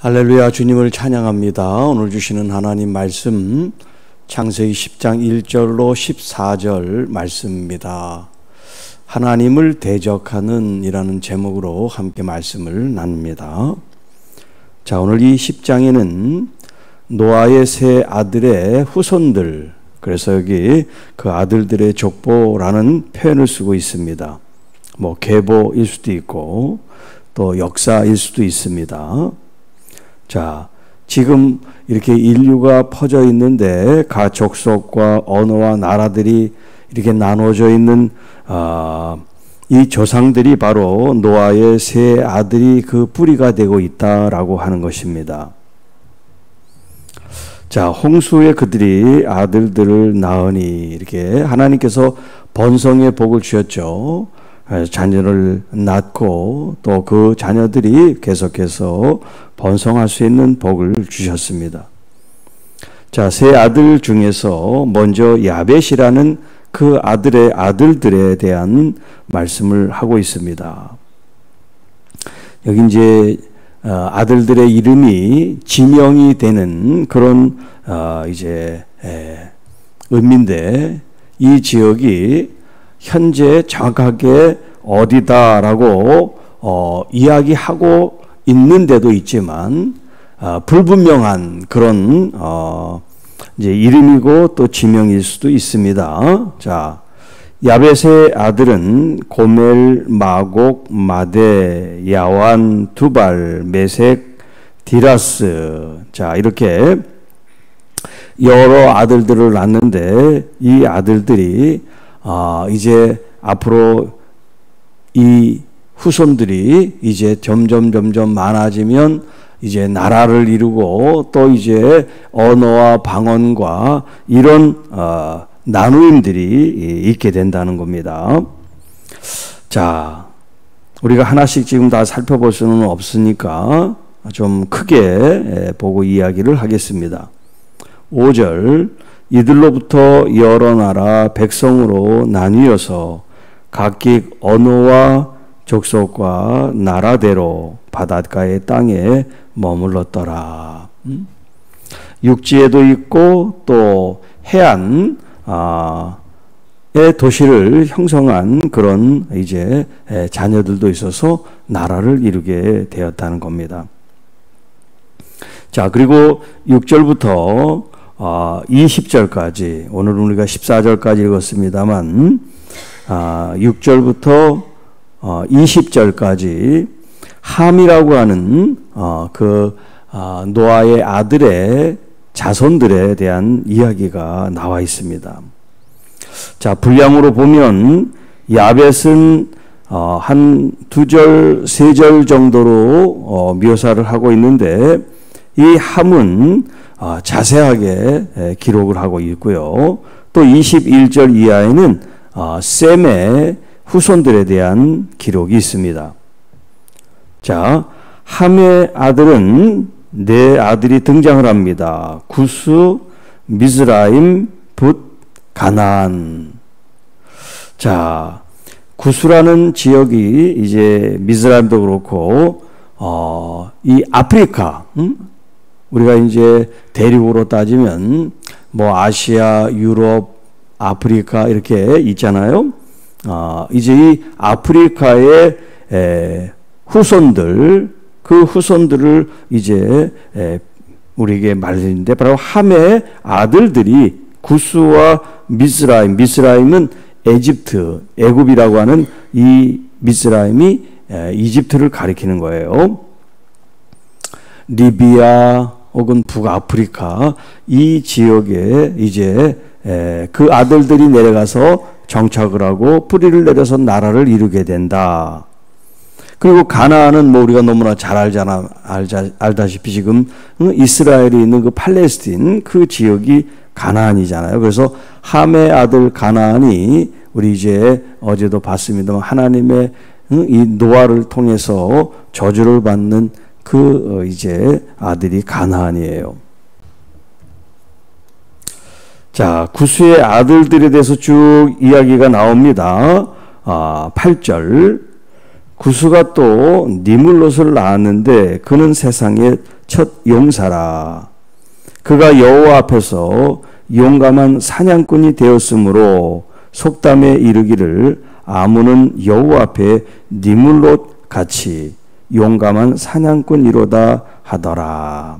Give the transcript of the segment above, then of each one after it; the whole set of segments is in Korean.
할렐루야, 주님을 찬양합니다. 오늘 주시는 하나님 말씀 창세기 10장 1절로 14절 말씀입니다. 하나님을 대적하는 이라는 제목으로 함께 말씀을 나눕니다. 자, 오늘 이 10장에는 노아의 세 아들의 후손들, 그래서 여기 그 아들들의 족보라는 표현을 쓰고 있습니다. 뭐 계보일 수도 있고 또 역사일 수도 있습니다. 자, 지금 이렇게 인류가 퍼져 있는데 각 족속과 언어와 나라들이 이렇게 나눠져 있는 이 조상들이 바로 노아의 세 아들이 그 뿌리가 되고 있다라고 하는 것입니다. 자, 홍수에 그들이 아들들을 낳으니 이렇게 하나님께서 번성의 복을 주셨죠. 자녀를 낳고 또 그 자녀들이 계속해서 번성할 수 있는 복을 주셨습니다. 자, 세 아들 중에서 먼저 야벳이라는 그 아들의 아들들에 대한 말씀을 하고 있습니다. 여기 이제 아들들의 이름이 지명이 되는 그런 이제 의미인데, 이 지역이 현재 정확하게 어디다라고 이야기하고 있는 데도 있지만 불분명한 그런 이제 이름이고 또 지명일 수도 있습니다. 자, 야벳의 아들은 고멜, 마곡, 마대, 야완, 두발, 메색, 디라스. 자, 이렇게 여러 아들들을 낳는데 이 아들들이 이제 앞으로 이 후손들이 이제 점점 많아지면 이제 나라를 이루고 또 이제 언어와 방언과 이런 나누임들이 있게 된다는 겁니다. 자, 우리가 하나씩 지금 다 살펴볼 수는 없으니까 좀 크게 보고 이야기를 하겠습니다. 5절, 이들로부터 여러 나라 백성으로 나뉘어서 각기 언어와 족속과 나라대로 바닷가의 땅에 머물렀더라. 육지에도 있고 또 해안의 도시를 형성한 그런 이제 자녀들도 있어서 나라를 이루게 되었다는 겁니다. 자, 그리고 6절부터 20절까지, 오늘은 우리가 14절까지 읽었습니다만 6절부터 20절까지 함이라고 하는 노아의 아들의 자손들에 대한 이야기가 나와 있습니다. 자, 분량으로 보면 야벳은 한 2절, 3절 정도로 묘사를 하고 있는데, 이 함은 자세하게 기록을 하고 있고요. 또 21절 이하에는 셈의 후손들에 대한 기록이 있습니다. 자, 함의 아들은 네 아들이 등장을 합니다. 구스, 미즈라임, 붓, 가나안. 자, 구스라는 지역이 이제 미즈라임도 그렇고 이 아프리카, 우리가 이제 대륙으로 따지면 뭐 아시아, 유럽, 아프리카 이렇게 있잖아요. 이제 이 아프리카의 후손들, 그 후손들을 이제 우리에게 말했는데, 바로 함의 아들들이 구스와 미스라임, 미스라임은 에집트, 애굽이라고 하는 이 미스라임이 이집트를 가리키는 거예요. 리비아 혹은 북아프리카 이 지역에 이제 그 아들들이 내려가서 정착을 하고 뿌리를 내려서 나라를 이루게 된다. 그리고 가나안은 뭐 우리가 너무나 잘 알다시피 지금 이스라엘이 있는 그 팔레스틴 그 지역이 가나안이잖아요. 그래서 함의 아들 가나안이 우리 이제 어제도 봤습니다만 하나님의 이 노아를 통해서 저주를 받는 그 이제 아들이 가나안이에요. 자, 구스의 아들들에 대해서 쭉 이야기가 나옵니다. 8절, 구스가 또 니물롯을 낳았는데 그는 세상의 첫 용사라. 그가 여호와 앞에서 용감한 사냥꾼이 되었으므로 속담에 이르기를 아문은 여호와 앞에 니물롯 같이 용감한 사냥꾼이로다 하더라.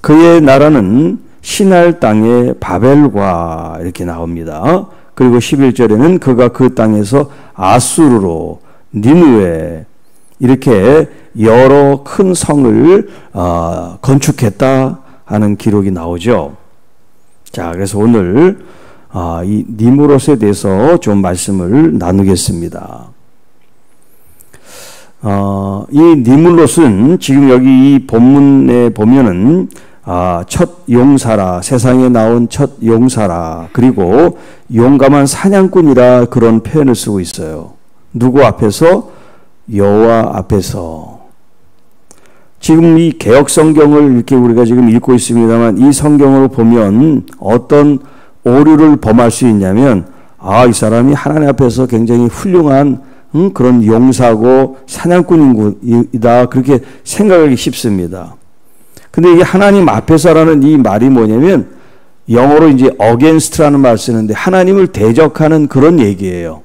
그의 나라는 시날 땅의 바벨과 이렇게 나옵니다. 그리고 11절에는 그가 그 땅에서 아수르로 니느웨 이렇게 여러 큰 성을 건축했다 하는 기록이 나오죠. 자, 그래서 오늘 이 니므롯에 대해서 좀 말씀을 나누겠습니다. 이 니물롯은 지금 여기 이 본문에 보면은 첫 용사라, 세상에 나온 첫 용사라, 그리고 용감한 사냥꾼이라 그런 표현을 쓰고 있어요. 누구 앞에서? 여호와 앞에서. 지금 이 개역 성경을 이렇게 우리가 지금 읽고 있습니다만 이 성경으로 보면 어떤 오류를 범할 수 있냐면 이 사람이 하나님 앞에서 굉장히 훌륭한 그런 용사고 사냥꾼이다 그렇게 생각하기 쉽습니다. 근데 이게 하나님 앞에서라는 이 말이 뭐냐면 영어로 이제 against라는 말을 쓰는데 하나님을 대적하는 그런 얘기예요.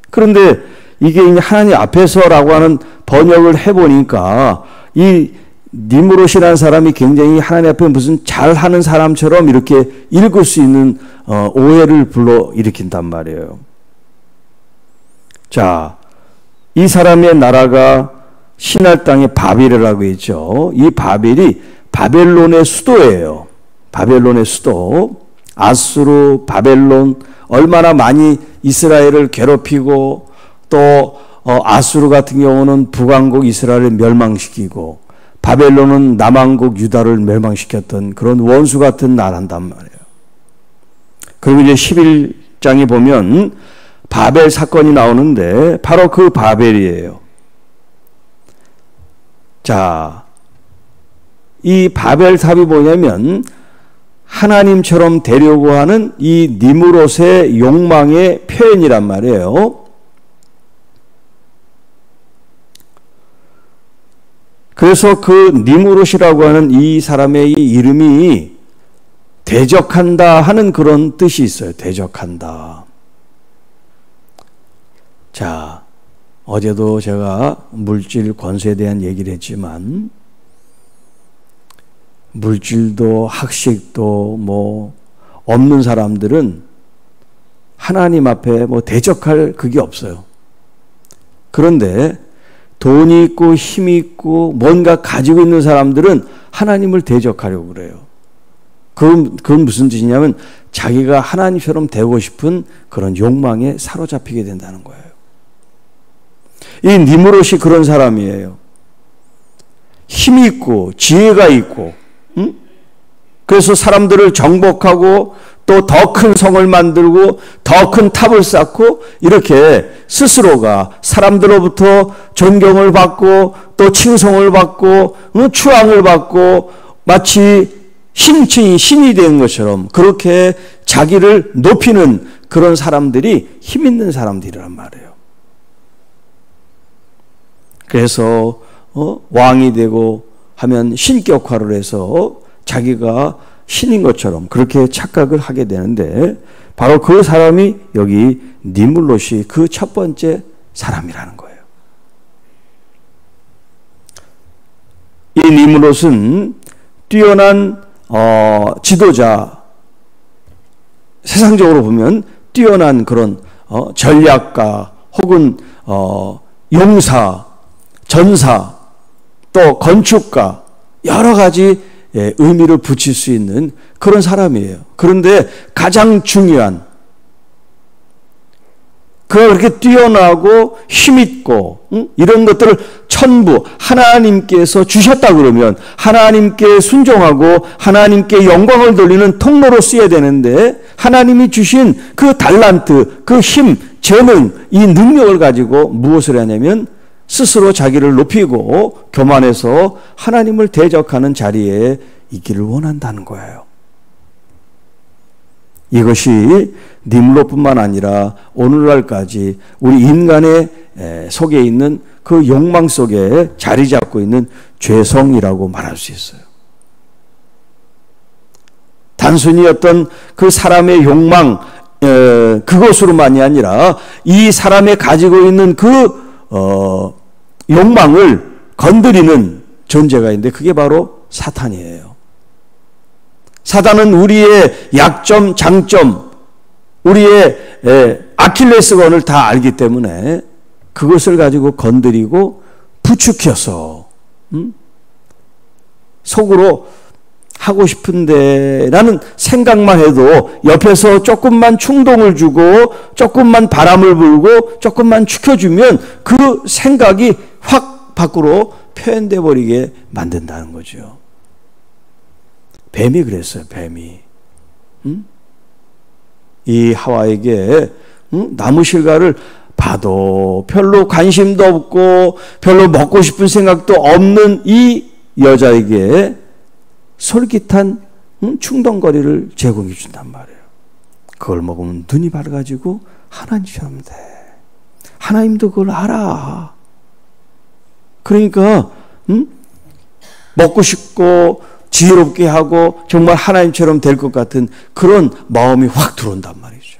그런데 이게 하나님 앞에서라고 하는 번역을 해보니까 이 니므롯이라는 사람이 굉장히 하나님 앞에 무슨 잘하는 사람처럼 이렇게 읽을 수 있는 오해를 불러일으킨단 말이에요. 자, 이 사람의 나라가 시날 땅의 바벨이라고 했죠. 이 바벨이 바벨론의 수도예요. 바벨론의 수도. 아수르, 바벨론 얼마나 많이 이스라엘을 괴롭히고 또 아수르 같은 경우는 북왕국 이스라엘을 멸망시키고 바벨론은 남왕국 유다를 멸망시켰던 그런 원수 같은 나라란 말이에요. 그리고 이제 11장에 보면 바벨 사건이 나오는데 바로 그 바벨이에요. 자, 이 바벨탑이 뭐냐면 하나님처럼 되려고 하는 이 니므롯의 욕망의 표현이란 말이에요. 그래서 그 니므롯이라고 하는 이 사람의 이 이름이 대적한다 하는 그런 뜻이 있어요. 대적한다. 자, 어제도 제가 물질 권세에 대한 얘기를 했지만 물질도 학식도 뭐 없는 사람들은 하나님 앞에 뭐 대적할 그게 없어요. 그런데 돈이 있고 힘이 있고 뭔가 가지고 있는 사람들은 하나님을 대적하려고 그래요. 그건 무슨 뜻이냐면 자기가 하나님처럼 되고 싶은 그런 욕망에 사로잡히게 된다는 거예요. 이 니므롯이 그런 사람이에요. 힘이 있고 지혜가 있고 그래서 사람들을 정복하고 또 더 큰 성을 만들고 더 큰 탑을 쌓고 이렇게 스스로가 사람들로부터 존경을 받고 또 칭송을 받고 추앙을 받고 마치 신이 된 것처럼 그렇게 자기를 높이는 그런 사람들이 힘 있는 사람들이란 말이에요. 그래서 왕이 되고 하면 신격화를 해서 자기가 신인 것처럼 그렇게 착각을 하게 되는데 바로 그 사람이 여기 니물롯이 그 첫 번째 사람이라는 거예요. 이 니물롯은 뛰어난 지도자, 세상적으로 보면 뛰어난 그런 전략가 혹은 용사, 전사, 또 건축가 여러 가지 의미를 붙일 수 있는 그런 사람이에요. 그런데 가장 중요한 그렇게 뛰어나고 힘있고 이런 것들을 전부 하나님께서 주셨다 그러면 하나님께 순종하고 하나님께 영광을 돌리는 통로로 쓰여야 되는데 하나님이 주신 그 달란트, 그 힘, 재능, 이 능력을 가지고 무엇을 하냐면 스스로 자기를 높이고 교만해서 하나님을 대적하는 자리에 있기를 원한다는 거예요. 이것이 니므롯뿐만 아니라 오늘날까지 우리 인간의 속에 있는 그 욕망 속에 자리 잡고 있는 죄성이라고 말할 수 있어요. 단순히 어떤 그 사람의 욕망, 그것으로만이 아니라 이 사람이 가지고 있는 그 욕망을 건드리는 존재가 있는데 그게 바로 사탄이에요. 사단은 우리의 약점, 장점, 우리의 아킬레스건을 다 알기 때문에 그것을 가지고 건드리고 부추겨서 속으로 하고 싶은데 라는 생각만 해도 옆에서 조금만 충동을 주고 조금만 바람을 불고 조금만 축혀주면 그 생각이 확 밖으로 표현돼 버리게 만든다는 거죠. 뱀이 그랬어요. 뱀이. 이 하와에게 나무 실과를 봐도 별로 관심도 없고 별로 먹고 싶은 생각도 없는 이 여자에게 솔깃한 충동거리를 제공해 준단 말이에요. 그걸 먹으면 눈이 밝아지고 하나님처럼 돼. 하나님도 그걸 알아. 그러니까 먹고 싶고 지혜롭게 하고 정말 하나님처럼 될 것 같은 그런 마음이 확 들어온단 말이죠.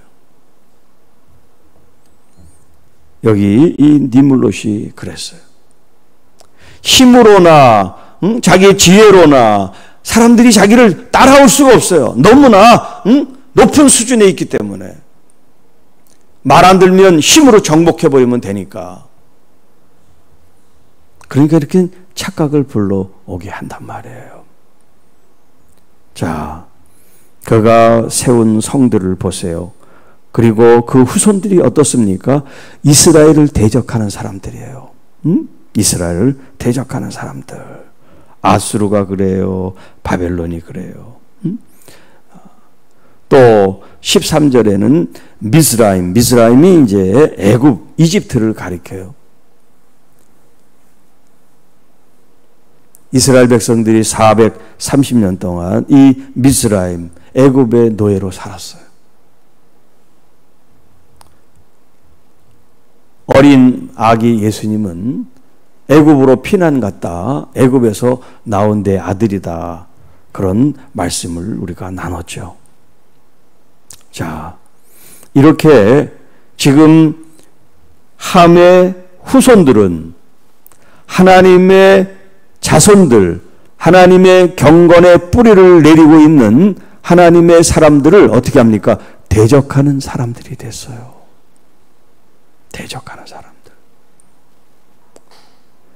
여기 이 니물롯이 그랬어요. 힘으로나 자기의 지혜로나 사람들이 자기를 따라올 수가 없어요. 너무나 높은 수준에 있기 때문에 말 안 들면 힘으로 정복해버리면 되니까. 그러니까 이렇게 착각을 불러오게 한단 말이에요. 자, 그가 세운 성들을 보세요. 그리고 그 후손들이 어떻습니까? 이스라엘을 대적하는 사람들이에요. 이스라엘을 대적하는 사람들. 아수르가 그래요. 바벨론이 그래요. 또 13절에는 미스라임이 이제 애굽, 이집트를 가리켜요. 이스라엘 백성들이 430년 동안 이 미스라임, 애굽의 노예로 살았어요. 어린 아기 예수님은 애굽으로 피난 갔다 애굽에서 나온 내 아들이다. 그런 말씀을 우리가 나눴죠. 자, 이렇게 지금 함의 후손들은 하나님의 자손들, 하나님의 경건의 뿌리를 내리고 있는 하나님의 사람들을 어떻게 합니까? 대적하는 사람들이 됐어요. 대적하는 사람들.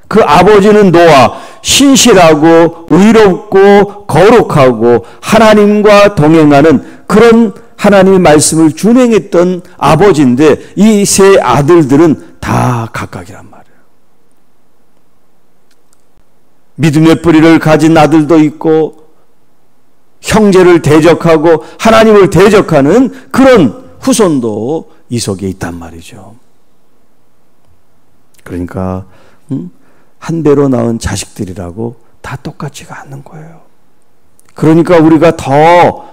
그 아버지는 노아, 신실하고 의롭고 거룩하고 하나님과 동행하는 그런 하나님의 말씀을 준행했던 아버지인데 이 세 아들들은 다 각각이란 말이에요. 믿음의 뿌리를 가진 아들도 있고 형제를 대적하고 하나님을 대적하는 그런 후손도 이 속에 있단 말이죠. 그러니까 한 배로 낳은 자식들이라고 다 똑같지가 않는 거예요. 그러니까 우리가 더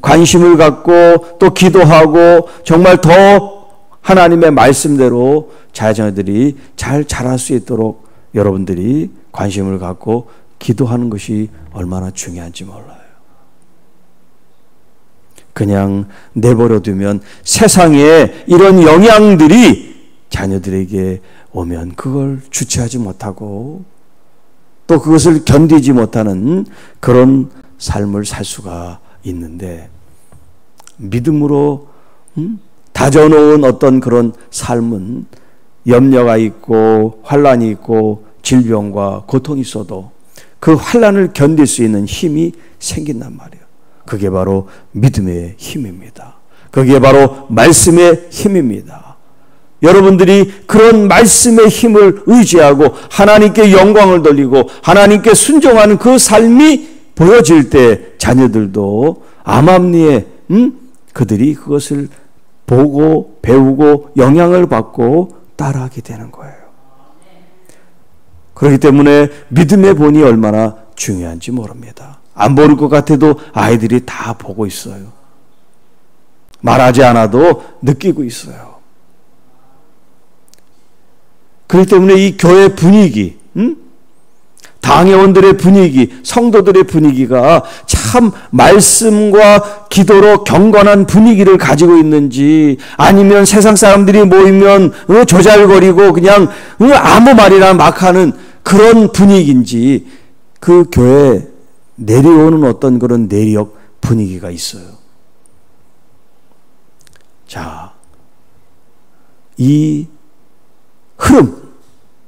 관심을 갖고 또 기도하고 정말 더 하나님의 말씀대로 자녀들이 잘 자랄 수 있도록 여러분들이 관심을 갖고 기도하는 것이 얼마나 중요한지 몰라요. 그냥 내버려 두면 세상에 이런 영향들이 자녀들에게 오면 그걸 주체하지 못하고 또 그것을 견디지 못하는 그런 삶을 살 수가 있는데 믿음으로 다져놓은 어떤 그런 삶은 염려가 있고 환난이 있고 질병과 고통이 있어도 그 환난을 견딜 수 있는 힘이 생긴단 말이에요. 그게 바로 믿음의 힘입니다. 그게 바로 말씀의 힘입니다. 여러분들이 그런 말씀의 힘을 의지하고 하나님께 영광을 돌리고 하나님께 순종하는 그 삶이 보여질 때 자녀들도 암암리에 그들이 그것을 보고 배우고 영향을 받고 따라하게 되는 거예요. 그렇기 때문에 믿음의 본이 얼마나 중요한지 모릅니다. 안 보일 것 같아도 아이들이 다 보고 있어요. 말하지 않아도 느끼고 있어요. 그렇기 때문에 이 교회 분위기, 당회원들의 분위기, 성도들의 분위기가 참 말씀과 기도로 경건한 분위기를 가지고 있는지, 아니면 세상 사람들이 모이면 조잘거리고 그냥 아무 말이나 막 하는 그런 분위기인지, 그 교회에 내려오는 어떤 그런 내력 분위기가 있어요. 자, 이 흐름,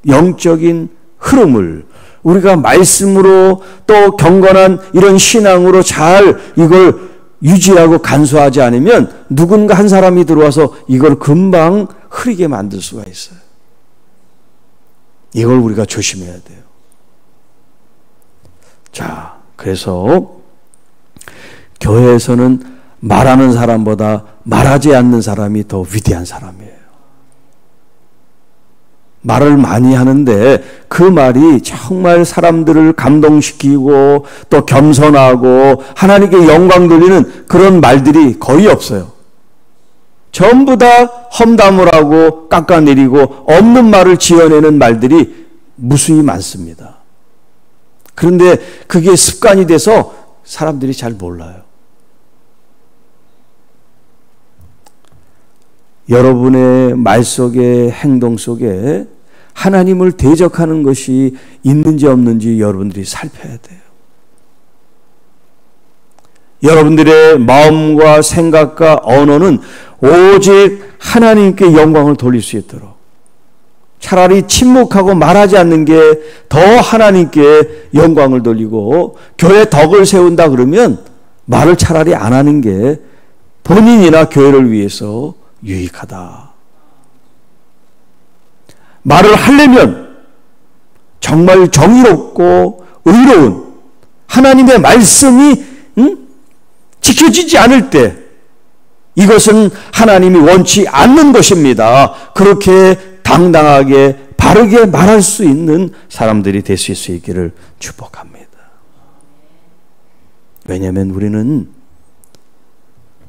영적인 흐름을 우리가 말씀으로 또 경건한 이런 신앙으로 잘 이걸 유지하고 간수하지 않으면 누군가 한 사람이 들어와서 이걸 금방 흐리게 만들 수가 있어요. 이걸 우리가 조심해야 돼요. 자, 그래서 교회에서는 말하는 사람보다 말하지 않는 사람이 더 위대한 사람이에요. 말을 많이 하는데 그 말이 정말 사람들을 감동시키고 또 겸손하고 하나님께 영광 돌리는 그런 말들이 거의 없어요. 전부 다 험담을 하고 깎아내리고 없는 말을 지어내는 말들이 무수히 많습니다. 그런데 그게 습관이 돼서 사람들이 잘 몰라요. 여러분의 말 속에, 행동 속에 하나님을 대적하는 것이 있는지 없는지 여러분들이 살펴야 돼요. 여러분들의 마음과 생각과 언어는 오직 하나님께 영광을 돌릴 수 있도록, 차라리 침묵하고 말하지 않는 게 더 하나님께 영광을 돌리고, 교회 덕을 세운다 그러면 말을 차라리 안 하는 게 본인이나 교회를 위해서 유익하다. 말을 하려면 정말 정의롭고 의로운 하나님의 말씀이 지켜지지 않을 때 이것은 하나님이 원치 않는 것입니다. 그렇게 당당하게 바르게 말할 수 있는 사람들이 되실 수 있기를 축복합니다. 왜냐하면 우리는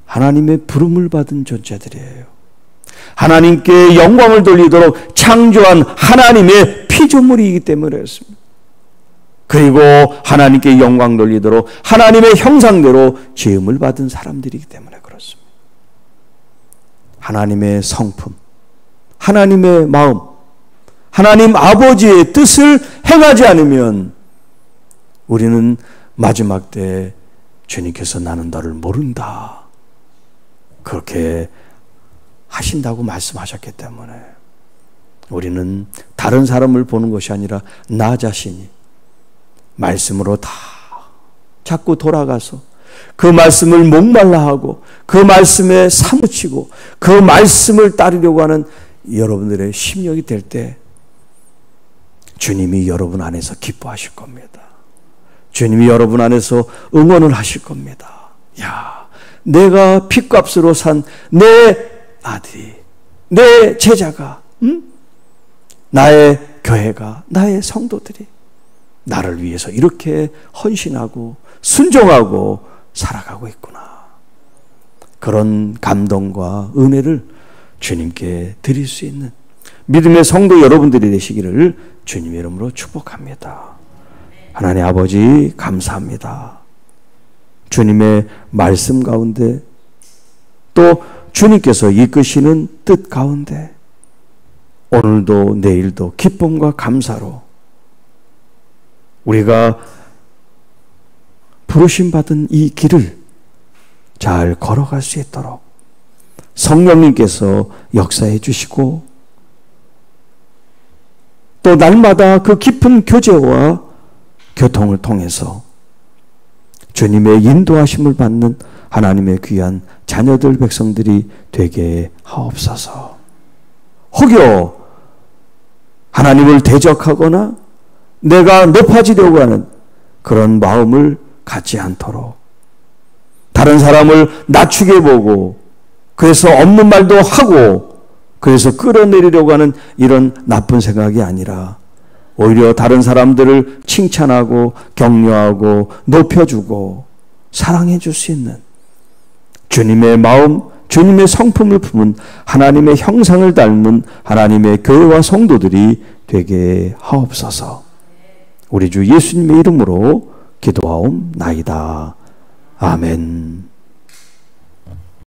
하나님의 부름을 받은 존재들이에요. 하나님께 영광을 돌리도록 창조한 하나님의 피조물이기 때문에 그렇습니다. 그리고 하나님께 영광 돌리도록 하나님의 형상대로 지음을 받은 사람들이기 때문에 그렇습니다. 하나님의 성품, 하나님의 마음, 하나님 아버지의 뜻을 행하지 않으면 우리는 마지막 때 주님께서 나는 너를 모른다, 그렇게 하신다고 말씀하셨기 때문에 우리는 다른 사람을 보는 것이 아니라 나 자신이 말씀으로 다 자꾸 돌아가서 그 말씀을 목말라 하고 그 말씀에 사무치고 그 말씀을 따르려고 하는 여러분들의 심령이 될 때 주님이 여러분 안에서 기뻐하실 겁니다. 주님이 여러분 안에서 응원을 하실 겁니다. 야, 내가 핏값으로 산 내 아들이, 내 제자가, 나의 교회가, 나의 성도들이 나를 위해서 이렇게 헌신하고 순종하고 살아가고 있구나. 그런 감동과 은혜를 주님께 드릴 수 있는 믿음의 성도 여러분들이 되시기를 주님의 이름으로 축복합니다. 하나님 아버지 감사합니다. 주님의 말씀 가운데 또 주님께서 이끄시는 뜻 가운데 오늘도 내일도 기쁨과 감사로 우리가 부르심 받은 이 길을 잘 걸어갈 수 있도록 성령님께서 역사해 주시고 또 날마다 그 깊은 교제와 교통을 통해서 주님의 인도하심을 받는 하나님의 귀한 자녀들 백성들이 되게 하옵소서. 혹여 하나님을 대적하거나 내가 높아지려고 하는 그런 마음을 갖지 않도록, 다른 사람을 낮추게 보고 그래서 없는 말도 하고 그래서 끌어내리려고 하는 이런 나쁜 생각이 아니라 오히려 다른 사람들을 칭찬하고 격려하고 높여주고 사랑해 줄 수 있는 주님의 마음, 주님의 성품을 품은 하나님의 형상을 닮은 하나님의 교회와 성도들이 되게 하옵소서. 우리 주 예수님의 이름으로 기도하옵나이다. 아멘.